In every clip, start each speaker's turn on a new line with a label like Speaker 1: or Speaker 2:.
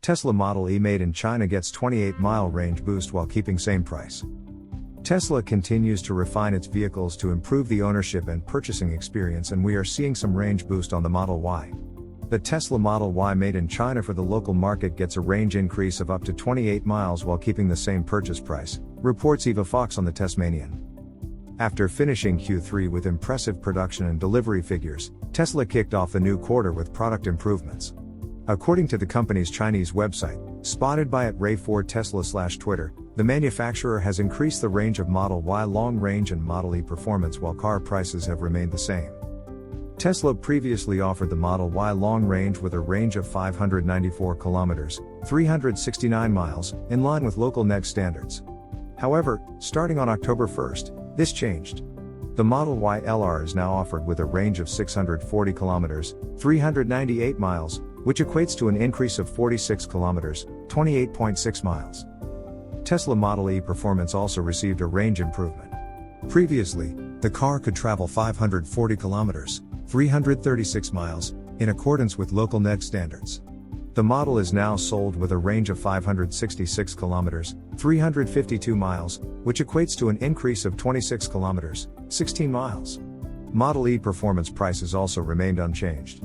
Speaker 1: Tesla Model E made in China gets 28-mile range boost while keeping same price. Tesla continues to refine its vehicles to improve the ownership and purchasing experience, and we are seeing some range boost on the Model Y. The Tesla Model Y made in China for the local market gets a range increase of up to 28 miles while keeping the same purchase price, reports Eva Fox on the Tesmanian. After finishing Q3 with impressive production and delivery figures, Tesla kicked off the new quarter with product improvements. According to the company's Chinese website, spotted by @Ray4Tesla/Twitter, the manufacturer has increased the range of Model Y long range and Model E performance while car prices have remained the same. Tesla previously offered the Model Y long range with a range of 594 kilometers, 369 miles, in line with local NEDC standards. However, starting on October 1st, this changed. The Model Y LR is now offered with a range of 640 kilometers, 398 miles, which equates to an increase of 46 kilometers, 28.6 miles. Tesla Model E performance also received a range improvement. Previously, the car could travel 540 kilometers, 336 miles, in accordance with local NEDC standards. The model is now sold with a range of 566 kilometers, 352 miles, which equates to an increase of 26 kilometers, 16 miles. Model E performance prices also remained unchanged.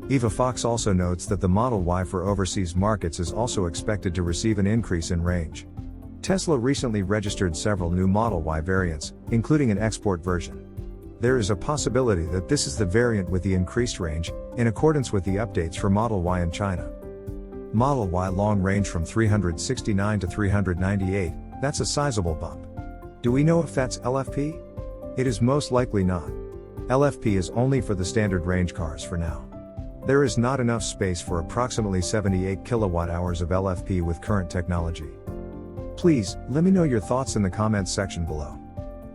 Speaker 1: Eva Fox also notes that the Model Y for overseas markets is also expected to receive an increase in range. Tesla recently registered several new Model Y variants, including an export version. There is a possibility that this is the variant with the increased range, in accordance with the updates for Model Y in China. Model Y long range from 369 to 398, that's a sizable bump. Do we know if that's LFP? It is most likely not. LFP is only for the standard range cars for now. There is not enough space for approximately 78 kilowatt-hours of LFP with current technology. Please, let me know your thoughts in the comments section below.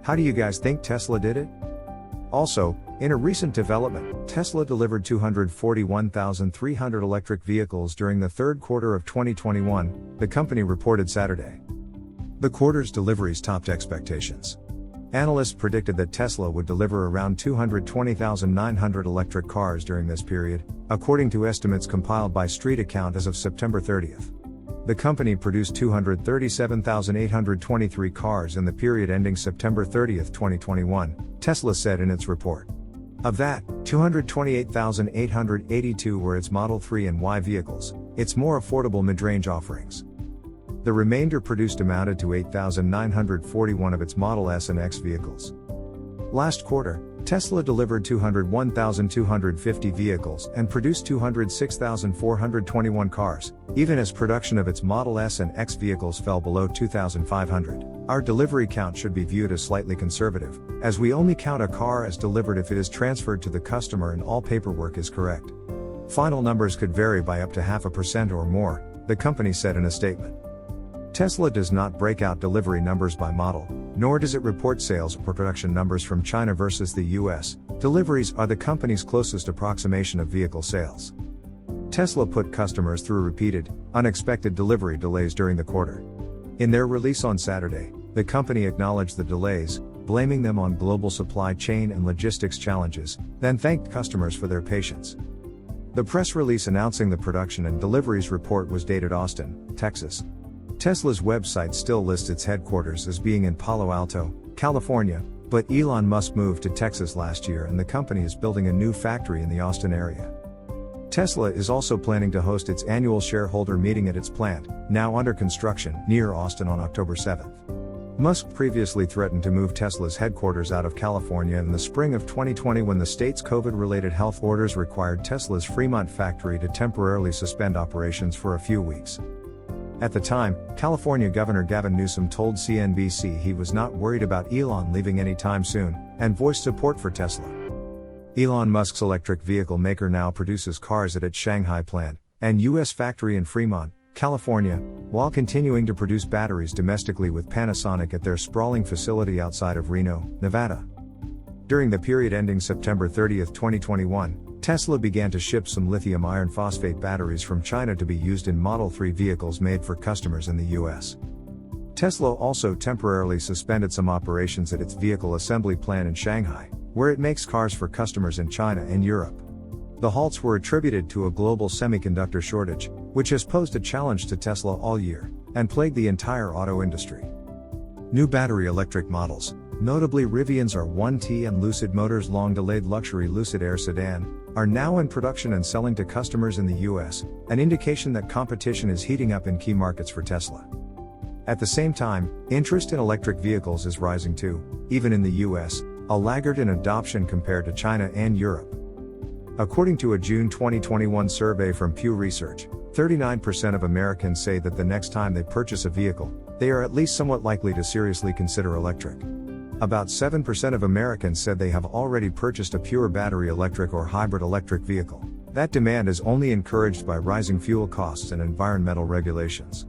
Speaker 1: How do you guys think Tesla did it? Also, in a recent development, Tesla delivered 241,300 electric vehicles during the third quarter of 2021, the company reported Saturday. The quarter's deliveries topped expectations. Analysts predicted that Tesla would deliver around 220,900 electric cars during this period, according to estimates compiled by Street Account as of September 30th. The company produced 237,823 cars in the period ending September 30th, 2021, Tesla said in its report. Of that, 228,882 were its Model 3 and Y vehicles, its more affordable mid-range offerings. The remainder produced amounted to 8,941 of its Model S and X vehicles. Last quarter, Tesla delivered 201,250 vehicles and produced 206,421 cars, even as production of its Model S and X vehicles fell below 2,500. Our delivery count should be viewed as slightly conservative, as we only count a car as delivered if it is transferred to the customer and all paperwork is correct. Final numbers could vary by up to 0.5% or more, the company said in a statement. Tesla does not break out delivery numbers by model, nor does it report sales or production numbers from China versus the US. Deliveries are the company's closest approximation of vehicle sales. Tesla put customers through repeated, unexpected delivery delays during the quarter. In their release on Saturday, the company acknowledged the delays, blaming them on global supply chain and logistics challenges, then thanked customers for their patience. The press release announcing the production and deliveries report was dated Austin, Texas. Tesla's website still lists its headquarters as being in Palo Alto, California, but Elon Musk moved to Texas last year and the company is building a new factory in the Austin area. Tesla is also planning to host its annual shareholder meeting at its plant, now under construction, near Austin on October 7th. Musk previously threatened to move Tesla's headquarters out of California in the spring of 2020 when the state's COVID-related health orders required Tesla's Fremont factory to temporarily suspend operations for a few weeks. At the time, California Governor Gavin Newsom told CNBC he was not worried about Elon leaving anytime soon, and voiced support for Tesla. Elon Musk's electric vehicle maker now produces cars at its Shanghai plant, and U.S. factory in Fremont, California, while continuing to produce batteries domestically with Panasonic at their sprawling facility outside of Reno, Nevada. During the period ending September 30, 2021, Tesla began to ship some lithium iron phosphate batteries from China to be used in Model 3 vehicles made for customers in the US. Tesla also temporarily suspended some operations at its vehicle assembly plant in Shanghai, where it makes cars for customers in China and Europe. The halts were attributed to a global semiconductor shortage, which has posed a challenge to Tesla all year, and plagued the entire auto industry. New battery electric models, notably Rivian's R1T and Lucid Motors' long-delayed luxury Lucid Air sedan, are now in production and selling to customers in the US, an indication that competition is heating up in key markets for Tesla. At the same time, interest in electric vehicles is rising too, even in the US, a laggard in adoption compared to China and Europe. According to a June 2021 survey from Pew Research, 39% of Americans say that the next time they purchase a vehicle, they are at least somewhat likely to seriously consider electric. About 7% of Americans said they have already purchased a pure battery electric or hybrid electric vehicle. That demand is only encouraged by rising fuel costs and environmental regulations.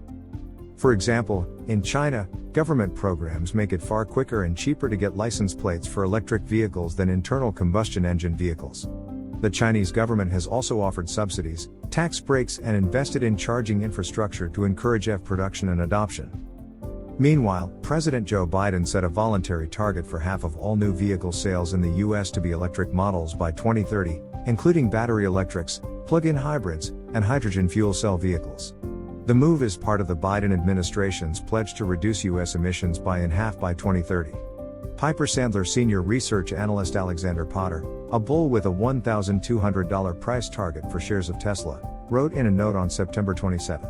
Speaker 1: For example, in China, government programs make it far quicker and cheaper to get license plates for electric vehicles than internal combustion engine vehicles. The Chinese government has also offered subsidies, tax breaks, and invested in charging infrastructure to encourage EV production and adoption. Meanwhile, President Joe Biden set a voluntary target for half of all new vehicle sales in the US to be electric models by 2030, including battery electrics, plug-in hybrids, and hydrogen fuel cell vehicles. The move is part of the Biden administration's pledge to reduce US emissions by in half by 2030. Piper Sandler senior research analyst Alexander Potter, a bull with a $1,200 price target for shares of Tesla, wrote in a note on September 27.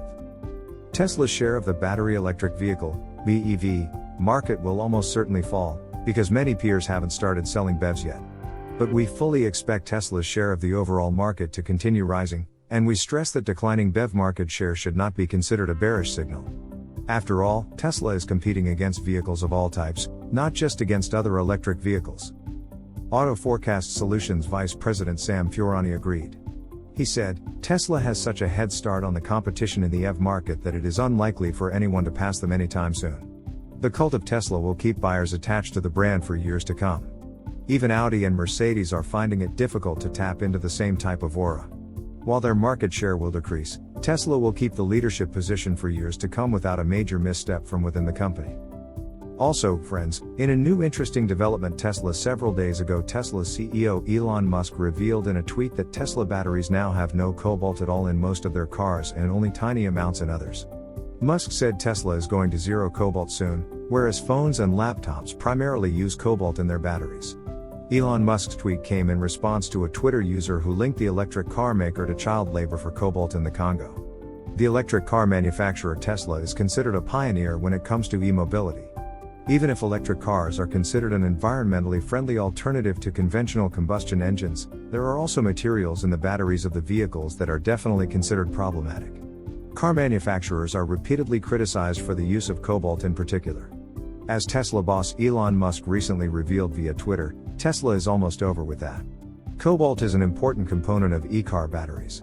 Speaker 1: Tesla's share of the battery electric vehicle, BEV, market will almost certainly fall, because many peers haven't started selling BEVs yet. But we fully expect Tesla's share of the overall market to continue rising, and we stress that declining BEV market share should not be considered a bearish signal. After all, Tesla is competing against vehicles of all types, not just against other electric vehicles. Auto Forecast Solutions Vice President Sam Fiorani agreed. He said, Tesla has such a head start on the competition in the EV market that it is unlikely for anyone to pass them anytime soon. The cult of Tesla will keep buyers attached to the brand for years to come. Even Audi and Mercedes are finding it difficult to tap into the same type of aura. While their market share will decrease, Tesla will keep the leadership position for years to come without a major misstep from within the company. Also, friends, in a new interesting development several days ago, Tesla's CEO Elon Musk revealed in a tweet that Tesla batteries now have no cobalt at all in most of their cars and only tiny amounts in others. Musk said Tesla is going to zero cobalt soon, whereas phones and laptops primarily use cobalt in their batteries. Elon Musk's tweet came in response to a Twitter user who linked the electric car maker to child labor for cobalt in the Congo. The electric car manufacturer Tesla is considered a pioneer when it comes to e-mobility. Even if electric cars are considered an environmentally friendly alternative to conventional combustion engines, there are also materials in the batteries of the vehicles that are definitely considered problematic. Car manufacturers are repeatedly criticized for the use of cobalt in particular. As Tesla boss Elon Musk recently revealed via Twitter, Tesla is almost over with that. Cobalt is an important component of e-car batteries.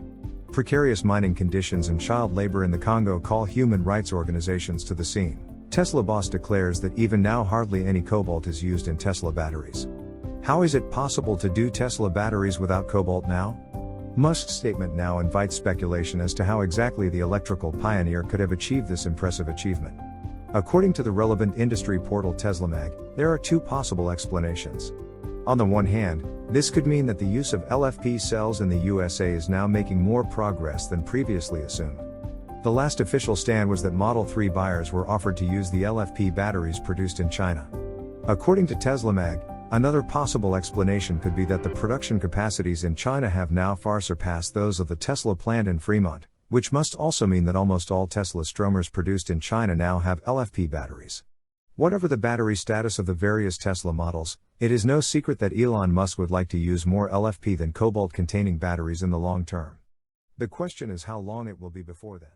Speaker 1: Precarious mining conditions and child labor in the Congo call human rights organizations to the scene. Tesla boss declares that even now hardly any cobalt is used in Tesla batteries. How is it possible to do Tesla batteries without cobalt now? Musk's statement now invites speculation as to how exactly the electrical pioneer could have achieved this impressive achievement. According to the relevant industry portal Teslamag, there are two possible explanations. On the one hand, this could mean that the use of LFP cells in the USA is now making more progress than previously assumed. The last official stand was that Model 3 buyers were offered to use the LFP batteries produced in China. According to Teslamag, another possible explanation could be that the production capacities in China have now far surpassed those of the Tesla plant in Fremont, which must also mean that almost all Tesla Stromers produced in China now have LFP batteries. Whatever the battery status of the various Tesla models, it is no secret that Elon Musk would like to use more LFP than cobalt-containing batteries in the long term. The question is how long it will be before then.